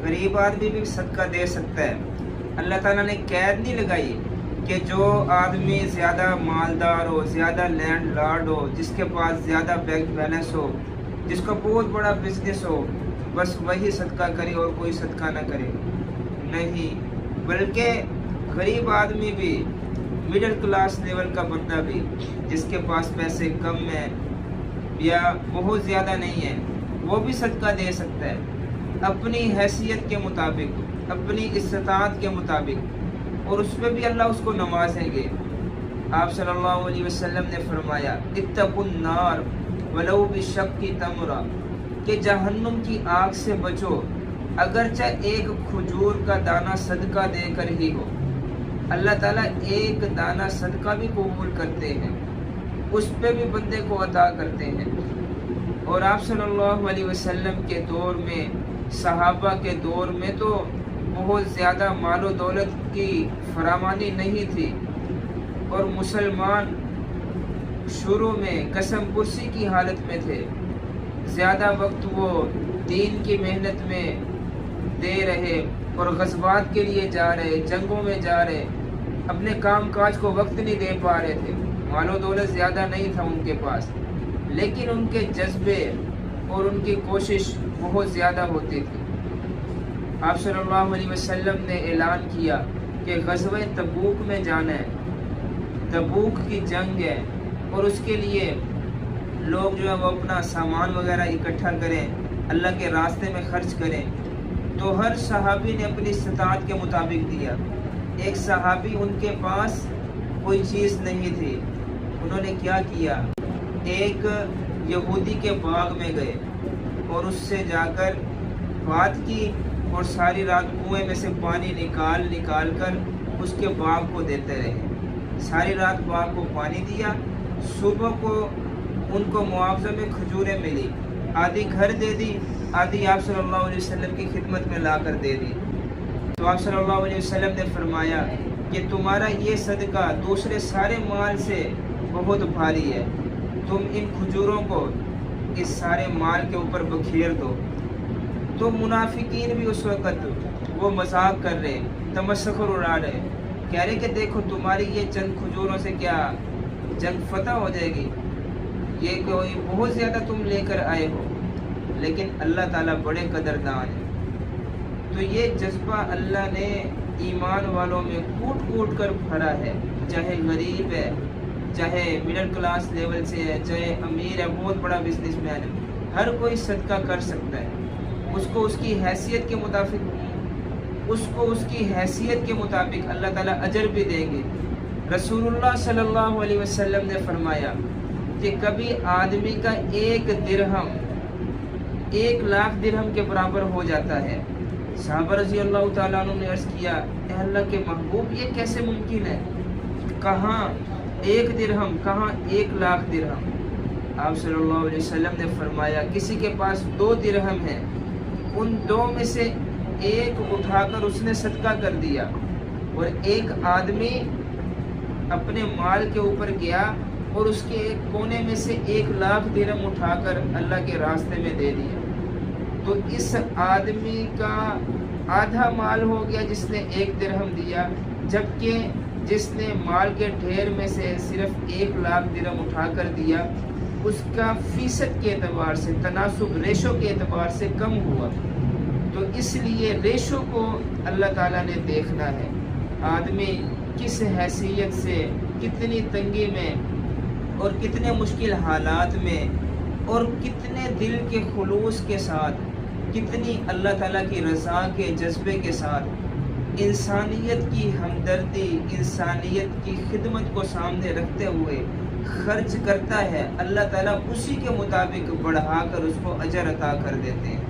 गरीब आदमी भी सदका दे सकता है। अल्लाह ताला ने कैद नहीं लगाई कि जो आदमी ज़्यादा मालदार हो, ज़्यादा लैंड लॉर्ड हो, जिसके पास ज़्यादा बैंक बैलेंस हो, जिसका बहुत बड़ा बिजनेस हो, बस वही सदका करे और कोई सदका ना करे। नहीं, बल्कि गरीब आदमी भी, मिडिल क्लास लेवल का बंदा भी, जिसके पास पैसे कम हैं या बहुत ज़्यादा नहीं है, वो भी सदका दे सकता है अपनी हैसियत के मुताबिक, अपनी इस्तात के मुताबिक, और उसमें भी अल्लाह उसको नवाजेंगे। आप सल्लल्लाहु अलैहि वसल्लम ने फरमाया इत्तकुन नार वलौ बिशक्की तमरा, कि जहन्नुम की आग से बचो अगरचे एक खजूर का दाना सदका देकर ही हो। अल्लाह ताला एक दाना सदका भी कबूल करते हैं, उस पे भी बंदे को अता करते हैं। और आप सल्लल्लाहु अलैहि वसल्लम के दौर में, सहाबा के दौर में तो बहुत ज़्यादा मालो दौलत की फरामानी नहीं थी, और मुसलमान शुरू में कसम पुरसी की हालत में थे। ज़्यादा वक्त वो दीन की मेहनत में दे रहे और गज़वात के लिए जा रहे, जंगों में जा रहे, अपने काम काज को वक्त नहीं दे पा रहे थे। मालो दौलत ज़्यादा नहीं था उनके पास, लेकिन उनके जज्बे और उनकी कोशिश बहुत ज़्यादा होती थी। आप सल्लल्लाहु अलैहि वसल्लम ने ऐलान किया कि ग़ज़वे तबूक में जाना है, तबूक की जंग है, और उसके लिए लोग जो है वो अपना सामान वगैरह इकट्ठा करें, अल्लाह के रास्ते में खर्च करें। तो हर सहाबी ने अपनी इस्तात के मुताबिक दिया। एक सहाबी, उनके पास कोई चीज़ नहीं थी, उन्होंने क्या किया, एक यहूदी के बाग में गए और उससे जाकर बात की, और सारी रात कुएं में से पानी निकाल कर उसके बाग को देते रहे। सारी रात बाग को पानी दिया। सुबह को उनको मुआवजा में खजूरें मिली, आधी घर दे दी, आधी आप सल्लल्लाहु अलैहि वसल्लम की खिदमत में लाकर दे दी। तो आप सल्लल्लाहु अलैहि वसल्लम ने फरमाया कि तुम्हारा ये सदका दूसरे सारे माल से बहुत भारी है, तुम इन खजूरों को इस सारे माल के ऊपर बखेर दो। तो मुनाफिकीन भी उस वक़्त वो मजाक कर रहे, तमस्खुर उड़ा रहे, कह रहे कि देखो तुम्हारी ये चंद खजूरों से क्या जंग फतह हो जाएगी, ये कोई बहुत ज़्यादा तुम लेकर आए हो। लेकिन अल्लाह ताला बड़े कदरदान है। तो ये जज्बा अल्लाह ने ईमान वालों में कूट कूट कर भरा है, चाहे गरीब है, चाहे मिडिल क्लास लेवल से है, चाहे अमीर है, बहुत बड़ा बिजनेसमैन है, हर कोई सदका कर सकता है। उसको उसकी हैसियत के मुताबिक अल्लाह ताला अजर भी देंगे। रसूलुल्लाह सल्लल्लाहु अलैहि वसल्लम ने फरमाया कि कभी आदमी का एक दिरहम 1 लाख दिरहम के बराबर हो जाता है। सहाबा रज़ी अल्लाह ताला अन्हु ने अर्ज़ किया, ए अल्लाह के महबूब, ये कैसे मुमकिन है, कहाँ 1 दिरहम, कहाँ 1 लाख दिरहम। आप सल्लल्लाहु अलैहि वसल्लम ने फरमाया किसी के पास 2 दिरहम है, उन 2 में से एक उठाकर उसने सदका कर दिया, और एक आदमी अपने माल के ऊपर गया और उसके एक कोने में से 1 लाख दिरहम उठाकर अल्लाह के रास्ते में दे दिया। तो इस आदमी का आधा माल हो गया जिसने 1 दिरहम दिया, जबकि जिसने माल के ढेर में से सिर्फ 1 लाख दिरहम उठाकर दिया, उसका फीसद के एतबार से, तनासुब रेशो के एतबार से कम हुआ। तो इसलिए रेशो को अल्लाह ताला ने देखना है, आदमी किस हैसियत से, कितनी तंगी में और कितने मुश्किल हालात में और कितने दिल के खुलूस के साथ, कितनी अल्लाह ताला की रज़ा के जज्बे के साथ इंसानियत की हमदर्दी, इंसानियत की खिदमत को सामने रखते हुए खर्च करता है, अल्लाह ताला उसी के मुताबिक बढ़ाकर उसको अजर अता कर देते हैं।